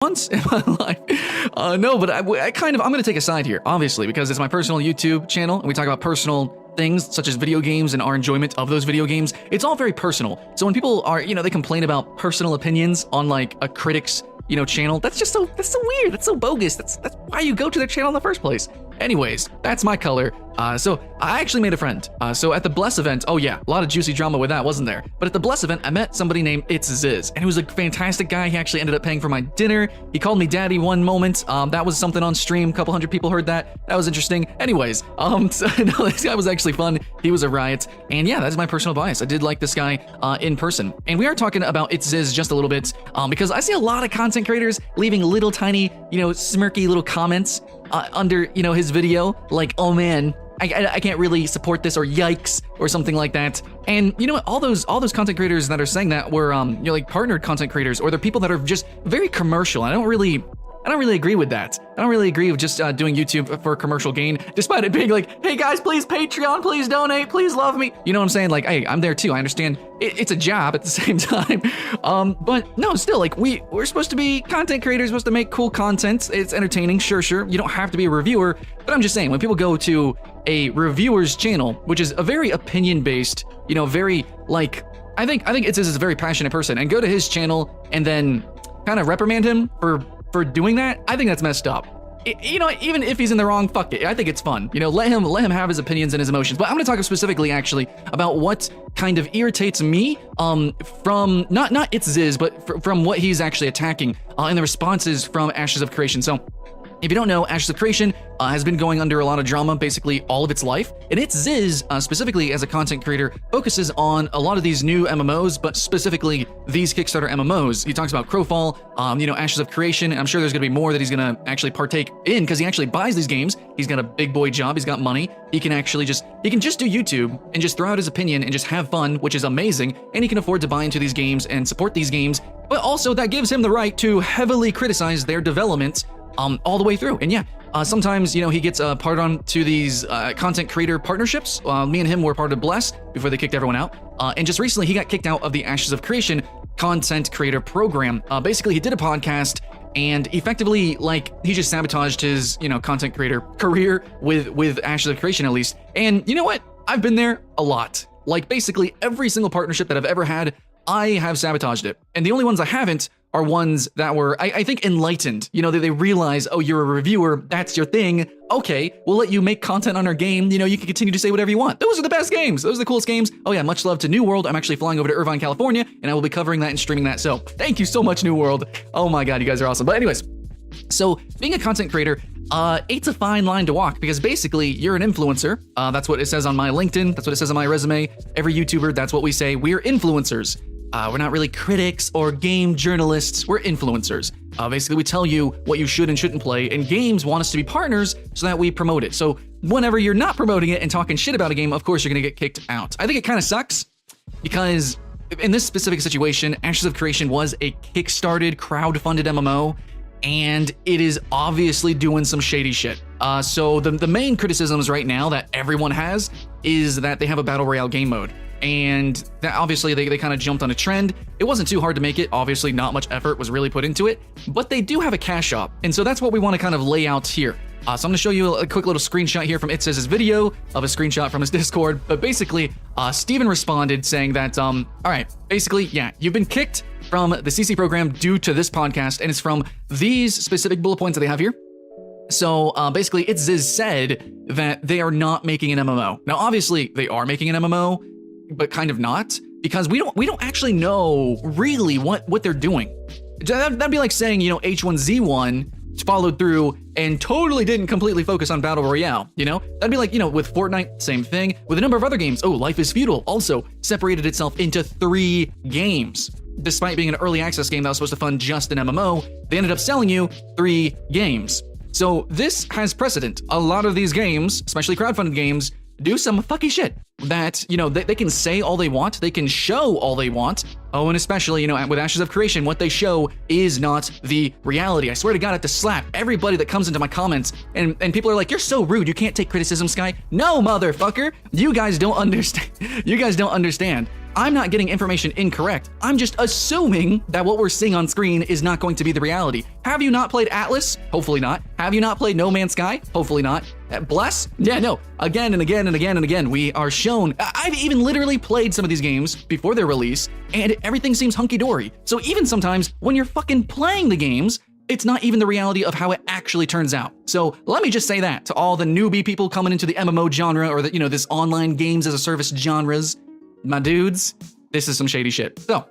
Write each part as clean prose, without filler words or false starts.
once in my life. No, but I'm going to take a side here, obviously, because it's my personal YouTube channel, and we talk about personal things such as video games and our enjoyment of those video games. It's all very personal. So when people are, they complain about personal opinions on like a critic's, channel, that's so weird. That's so bogus. That's why you go to their channel in the first place. Anyways, that's my color. So I actually made a friend. So at the Bless event, oh yeah, a lot of juicy drama with that, wasn't there? But at the Bless event, I met somebody named It's Ziz, and he was a fantastic guy. He actually ended up paying for my dinner. He called me daddy one moment. That was something on stream. A couple hundred people heard that. That was interesting. Anyways, so, no, this guy was actually fun. He was a riot. And yeah, that's my personal bias. I did like this guy in person. And we are talking about It's Ziz just a little bit because I see a lot of content creators leaving little tiny, smirky little comments under, his video, like, oh man, I can't really support this, or yikes, or something like that. And you know what? All those content creators that are saying that were like partnered content creators, or they're people that are just very commercial. I don't really agree with that. I don't really agree with just doing YouTube for commercial gain, despite it being like, hey guys, please Patreon, please donate, please love me. You know what I'm saying? Like, hey, I'm there too. I understand it's a job at the same time. But no, still, like we're supposed to be content creators, supposed to make cool content. It's entertaining, sure. You don't have to be a reviewer, but I'm just saying, when people go to a reviewer's channel, which is a very opinion-based, very like, I think It's a very passionate person, and go to his channel and then kind of reprimand him for doing that, I think that's messed up. Even if he's in the wrong, fuck it. I think it's fun. Let him have his opinions and his emotions. But I'm going to talk specifically, actually, about what kind of irritates me from not It's Ziz, but from what he's actually attacking in the responses from Ashes of Creation. So, if you don't know, Ashes of Creation has been going under a lot of drama basically all of its life. And It's Ziz, specifically as a content creator, focuses on a lot of these new MMOs, but specifically these Kickstarter MMOs. He talks about Crowfall, Ashes of Creation, and I'm sure there's going to be more that he's going to actually partake in, because he actually buys these games. He's got a big boy job. He's got money. He can just do YouTube and just throw out his opinion and just have fun, which is amazing. And he can afford to buy into these games and support these games. But also that gives him the right to heavily criticize their development all the way through. And yeah, sometimes, he gets part on to these content creator partnerships. Me and him were part of Bless before they kicked everyone out. And just recently, he got kicked out of the Ashes of Creation content creator program. Basically, he did a podcast, and effectively, like, he just sabotaged his, content creator career with Ashes of Creation, at least. And you know what? I've been there a lot. Like, basically, every single partnership that I've ever had, I have sabotaged it. And the only ones I haven't are ones that were, I think, enlightened. They realize, oh, you're a reviewer, that's your thing. Okay, we'll let you make content on our game. You can continue to say whatever you want. Those are the best games. Those are the coolest games. Oh yeah, much love to New World. I'm actually flying over to Irvine, California, and I will be covering that and streaming that. So thank you so much, New World. Oh my God, you guys are awesome. But anyways, so being a content creator, it's a fine line to walk, because basically you're an influencer. That's what it says on my LinkedIn. That's what it says on my resume. Every YouTuber, that's what we say. We're influencers. We're not really critics or game journalists, we're influencers. Basically, we tell you what you should and shouldn't play, and games want us to be partners so that we promote it. So whenever you're not promoting it and talking shit about a game, of course you're gonna get kicked out. I think it kind of sucks, because in this specific situation, Ashes of Creation was a kickstarted, crowd-funded MMO, and it is obviously doing some shady shit. So the main criticisms right now that everyone has is that they have a Battle Royale game mode. And that obviously they kind of jumped on a trend. It wasn't too hard to make it. Obviously, not much effort was really put into it, but they do have a cash shop. And so that's what we want to kind of lay out here. So I'm going to show you a quick little screenshot here from It Says' video of a screenshot from his Discord. But basically, Steven responded saying that, all right, basically, yeah, you've been kicked from the CC program due to this podcast, and it's from these specific bullet points that they have here. So basically, It's Ziz said that they are not making an MMO. Now, obviously, they are making an MMO, but kind of not, because we don't actually know really what they're doing. That'd be like saying, H1Z1 followed through and totally didn't completely focus on Battle Royale, That'd be like, with Fortnite, same thing. With a number of other games, Life is Feudal also separated itself into 3 games. Despite being an early access game that was supposed to fund just an MMO, they ended up selling you 3 games. So this has precedent. A lot of these games, especially crowdfunded games, do some fucky shit that, they can say all they want, they can show all they want. Oh, and especially, with Ashes of Creation, what they show is not the reality. I swear to God, I have to slap everybody that comes into my comments, and people are like, you're so rude, you can't take criticism, Sky. No, motherfucker, you guys don't understand. You guys don't understand. I'm not getting information incorrect. I'm just assuming that what we're seeing on screen is not going to be the reality. Have you not played Atlas? Hopefully not. Have you not played No Man's Sky? Hopefully not. Bless? Yeah, no. Again and again and again and again, we are shown. I've even literally played some of these games before their release, and everything seems hunky-dory. So even sometimes when you're fucking playing the games, it's not even the reality of how it actually turns out. So let me just say that to all the newbie people coming into the MMO genre or the, this online games as a service genres. My dudes, this is some shady shit. So,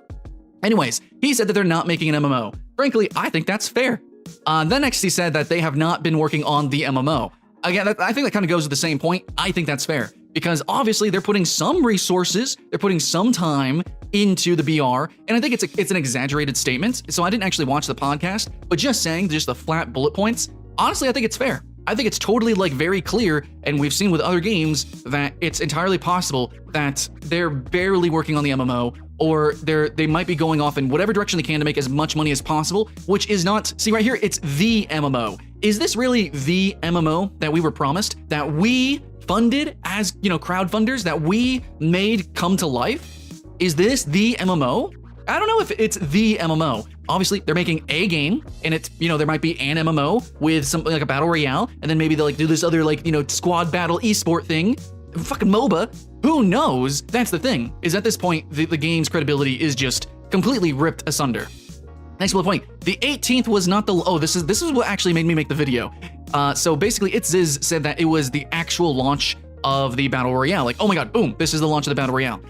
anyways, he said that they're not making an MMO. Frankly, I think that's fair. Then next he said that they have not been working on the MMO. Again, I think that kind of goes to the same point. I think that's fair because obviously they're putting some resources, they're putting some time into the BR, and I think it's an exaggerated statement. So I didn't actually watch the podcast, but just saying just the flat bullet points, honestly, I think it's fair. I think it's totally very clear, and we've seen with other games that it's entirely possible that they're barely working on the MMO, or they might be going off in whatever direction they can to make as much money as possible, which is not, see right here, it's the MMO. Is this really the MMO that we were promised, that we funded as, crowdfunders, that we made come to life? Is this the MMO? I don't know if it's the MMO. Obviously, they're making a game, and it's, there might be an MMO with something like a battle royale, and then maybe they'll do this other squad battle esport thing, fucking MOBA. Who knows? That's the thing. Is at this point the game's credibility is just completely ripped asunder. Next bullet point. The 18th was not the. Oh, this is what actually made me make the video. So basically, Ziz said that it was the actual launch of the battle royale. Oh my god, boom! This is the launch of the battle royale.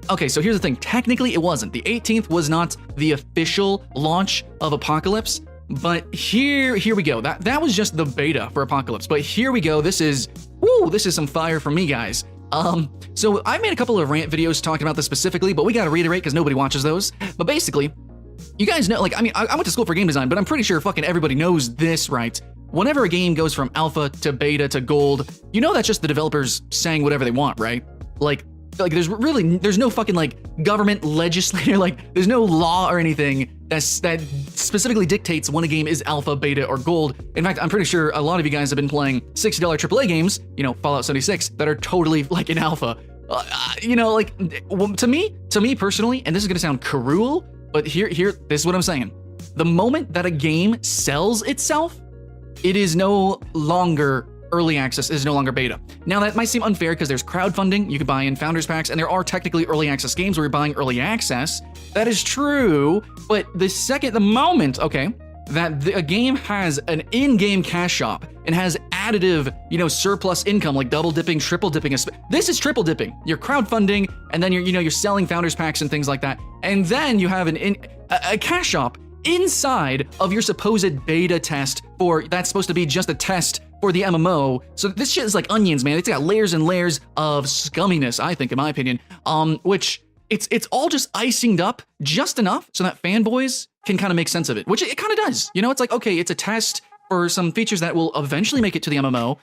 Okay, so here's the thing. Technically, it wasn't. The 18th was not the official launch of Apocalypse, but here we go. That was just the beta for Apocalypse, but here we go. This is some fire from me, guys. So I made a couple of rant videos talking about this specifically, but we gotta reiterate because nobody watches those. But basically, you guys know, I went to school for game design, but I'm pretty sure fucking everybody knows this, right? Whenever a game goes from alpha to beta to gold, that's just the developers saying whatever they want, right? There's no fucking government legislator, there's no law or anything that specifically dictates when a game is alpha, beta, or gold. In fact, I'm pretty sure a lot of you guys have been playing $60 AAA games, Fallout 76, that are totally in alpha. To me personally, and this is gonna sound cruel, but here, this is what I'm saying. The moment that a game sells itself, it is no longer early access, is no longer beta. Now that might seem unfair because there's crowdfunding, you can buy in founders packs, and there are technically early access games where you're buying early access. That is true, but the moment, that a game has an in-game cash shop and has additive, surplus income like double dipping, triple dipping. This is triple dipping. You're crowdfunding, and then you're selling founders packs and things like that, and then you have a cash shop inside of your supposed beta test that's supposed to be just a test for the MMO. So this shit is like onions, man. It's got layers and layers of scumminess, I think, in my opinion, which it's all just icinged up just enough so that fanboys can kind of make sense of it, which it kind of does. It's okay, it's a test for some features that will eventually make it to the MMO.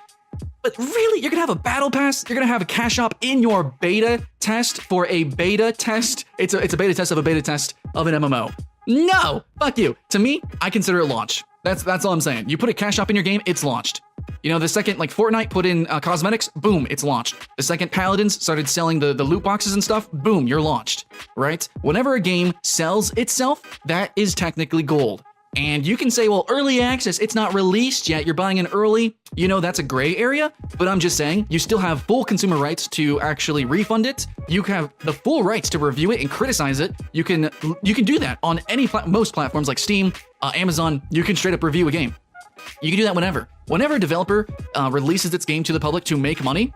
But really, you're gonna have a battle pass? You're gonna have a cash shop in your beta test for a beta test? It's a beta test of a beta test of an MMO. No, fuck you. To me, I consider it launch. That's all I'm saying. You put a cash shop in your game, it's launched. The second Fortnite put in cosmetics, boom, it's launched. The second Paladins started selling the loot boxes and stuff, boom, you're launched, right? Whenever a game sells itself, that is technically gold. And you can say, well, early access, it's not released yet, you're buying an early, that's a gray area, but I'm just saying, you still have full consumer rights to actually refund it. You have the full rights to review it and criticize it. You can do that on most platforms like Steam, Amazon. You can straight up review a game. You can do that whenever. Whenever a developer releases its game to the public to make money,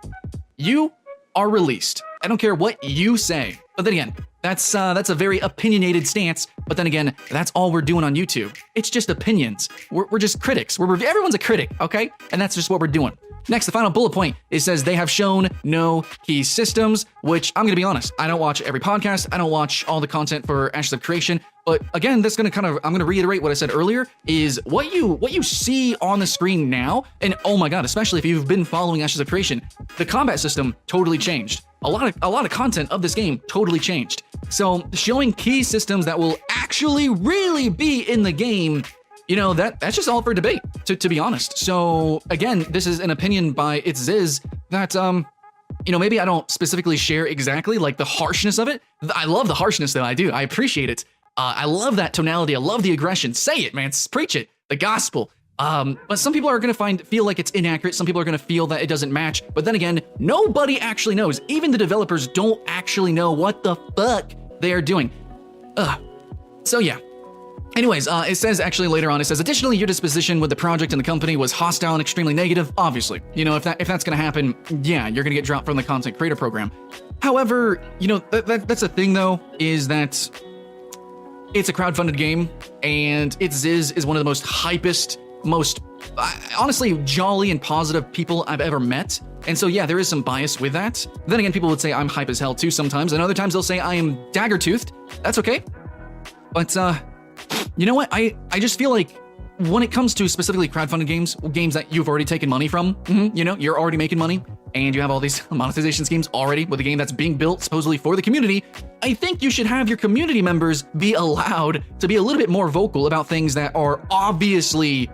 you are released. I don't care what you say. But then again, that's a very opinionated stance. But then again, that's all we're doing on YouTube. It's just opinions. We're just critics. Everyone's a critic, okay? And that's just what we're doing. Next, the final bullet point, it says they have shown no key systems, which I'm gonna be honest, I don't watch every podcast, I don't watch all the content for Ashes of Creation, but again, that's gonna I'm gonna reiterate what I said earlier, is what you see on the screen now, and oh my god, especially if you've been following Ashes of Creation, the combat system totally changed. A lot of content of this game totally changed. So showing key systems that will actually really be in the game, that's just all for debate, to be honest. So again, this is an opinion by Ziz that you know, maybe I don't specifically share exactly like the harshness of it. I love the harshness though, I do. I appreciate it. I love that tonality. I love the aggression. Say it, man. Preach it. The gospel. But some people are going to feel like it's inaccurate. Some people are going to feel that it doesn't match. But then again, nobody actually knows. Even the developers don't actually know what the fuck they are doing. So yeah. Anyways, it says actually later on, it says, additionally, your disposition with the project and the company was hostile and extremely negative. Obviously, you know, if that's going to happen, yeah, you're going to get dropped from the content creator program. However, you know, that's the thing though, is that it's a crowdfunded game, and Ziz is one of the most hypest, most honestly jolly and positive people I've ever met. And so yeah, there is some bias with that. Then again, people would say I'm hype as hell too sometimes, and other times they'll say I am dagger-toothed. That's okay. But you know what? I just feel like when it comes to specifically crowdfunded games that you've already taken money from, you know, you're already making money, and you have all these monetization schemes already with a game that's being built supposedly for the community, I think you should have your community members be allowed to be a little bit more vocal about things that are obviously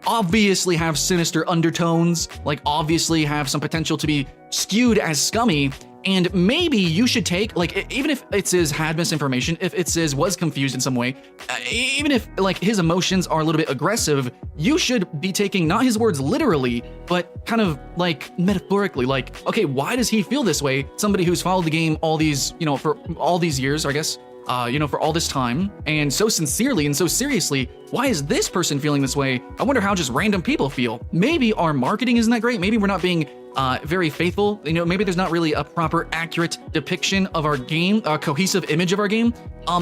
have sinister undertones, like obviously have some potential to be skewed as scummy. And maybe you should take, like, even if it says had misinformation, if it says was confused in some way, even if, like, his emotions are a little bit aggressive, you should be taking not his words literally, but kind of, like, metaphorically, like, okay, why does he feel this way? Somebody who's followed the game all these, you know, for all these years, I guess, you know, for all this time, and so sincerely and so seriously, why is this person feeling this way? I wonder how just random people feel. Maybe our marketing isn't that great. Maybe we're not being very faithful. You know, maybe there's not really a proper, accurate depiction of our game, a cohesive image of our game.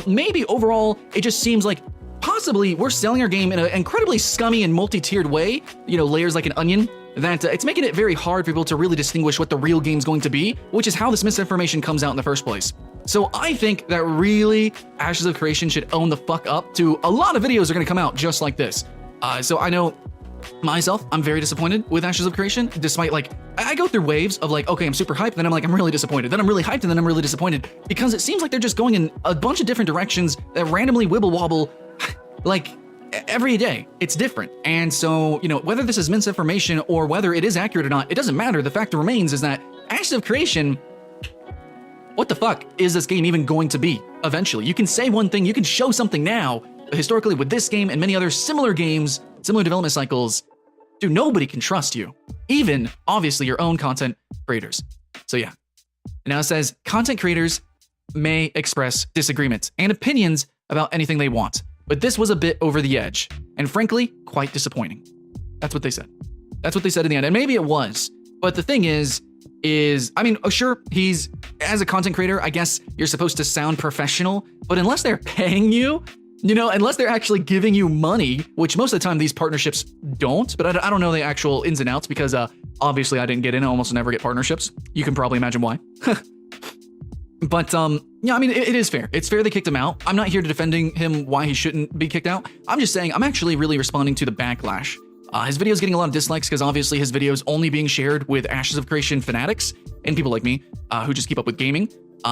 Maybe overall, it just seems like possibly we're selling our game in an incredibly scummy and multi-tiered way, you know, layers like an onion, that it's making it very hard for people to really distinguish what the real game's going to be, which is how this misinformation comes out in the first place. So I think that really Ashes of Creation should own the fuck up to a lot of videos are going to come out just like this. So I know myself, I'm very disappointed with Ashes of Creation, despite, like, I go through waves of, like, okay, I'm super hyped, then I'm like, I'm really disappointed, then I'm really hyped, and then I'm really disappointed, because it seems like they're just going in a bunch of different directions that randomly wibble wobble, like, every day. It's different. And so, you know, whether this is misinformation or whether it is accurate or not, it doesn't matter. The fact remains is that Ashes of Creation, what the fuck is this game even going to be eventually? You can say one thing, you can show something now, but historically with this game and many other similar games, similar development cycles, dude, nobody can trust you. Even, obviously, your own content creators. So yeah. And now it says, content creators may express disagreements and opinions about anything they want, but this was a bit over the edge, and frankly, quite disappointing. That's what they said. That's what they said in the end, and maybe it was, but the thing is, I mean, sure, he's, as a content creator, I guess you're supposed to sound professional, but unless they're paying you, you know, unless they're actually giving you money, which most of the time these partnerships don't, but I don't know the actual ins and outs because obviously I didn't get in. I almost never get partnerships. You can probably imagine why. But yeah, I mean, it is fair. It's fair they kicked him out. I'm not here to defending him why he shouldn't be kicked out. I'm just saying I'm actually really responding to the backlash. His video is getting a lot of dislikes because obviously his video is only being shared with Ashes of Creation fanatics and people like me who just keep up with gaming.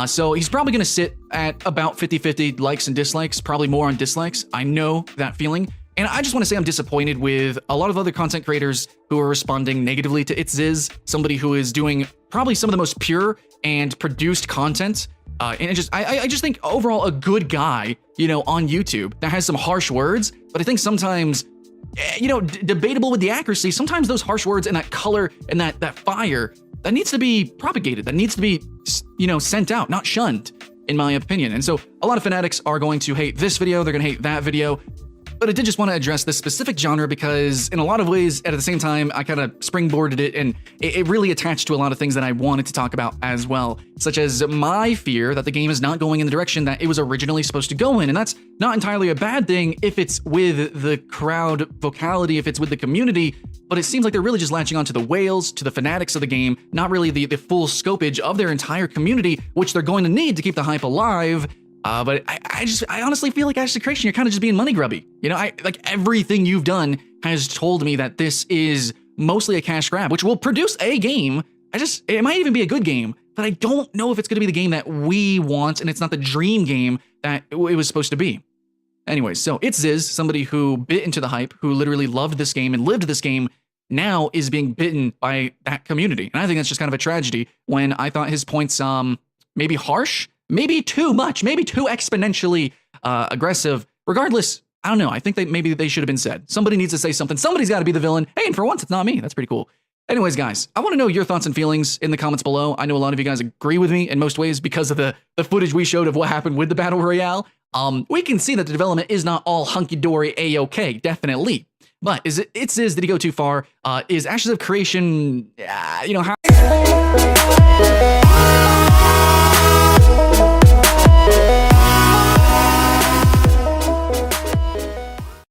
So he's probably going to sit at about 50-50 likes and dislikes, probably more on dislikes. I know that feeling. And I just want to say I'm disappointed with a lot of other content creators who are responding negatively to Ziz, somebody who is doing probably some of the most pure and produced content. And I just think overall a good guy, you know, on YouTube that has some harsh words, but I think sometimes, you know, debatable with the accuracy, sometimes those harsh words and that color and that fire, that needs to be propagated, that needs to be, you know, sent out, not shunned, in my opinion. And so a lot of fanatics are going to hate this video, they're going to hate that video, but I did just want to address this specific genre because in a lot of ways, at the same time, I kind of springboarded it and it really attached to a lot of things that I wanted to talk about as well, such as my fear that the game is not going in the direction that it was originally supposed to go in. And that's not entirely a bad thing if it's with the crowd vocality, if it's with the community, but it seems like they're really just latching onto the whales, to the fanatics of the game, not really the full scopage of their entire community, which they're going to need to keep the hype alive. But I honestly feel like Ashes of Creation, you're kind of just being money grubby. You know, like everything you've done has told me that this is mostly a cash grab, which will produce a game. It might even be a good game, but I don't know if it's going to be the game that we want, and it's not the dream game that it was supposed to be. Anyways, so it's Ziz, somebody who bit into the hype, who literally loved this game and lived this game, now is being bitten by that community. And I think that's just kind of a tragedy when I thought his points maybe harsh, maybe too much, maybe too exponentially aggressive. Regardless, I don't know. I think maybe they should have been said. Somebody needs to say something. Somebody's got to be the villain. Hey, and for once, it's not me. That's pretty cool. Anyways, guys, I want to know your thoughts and feelings in the comments below. I know a lot of you guys agree with me in most ways because of the footage we showed of what happened with the Battle Royale. We can see that the development is not all hunky-dory A-okay, definitely. But did he go too far? Is Ashes of Creation, how...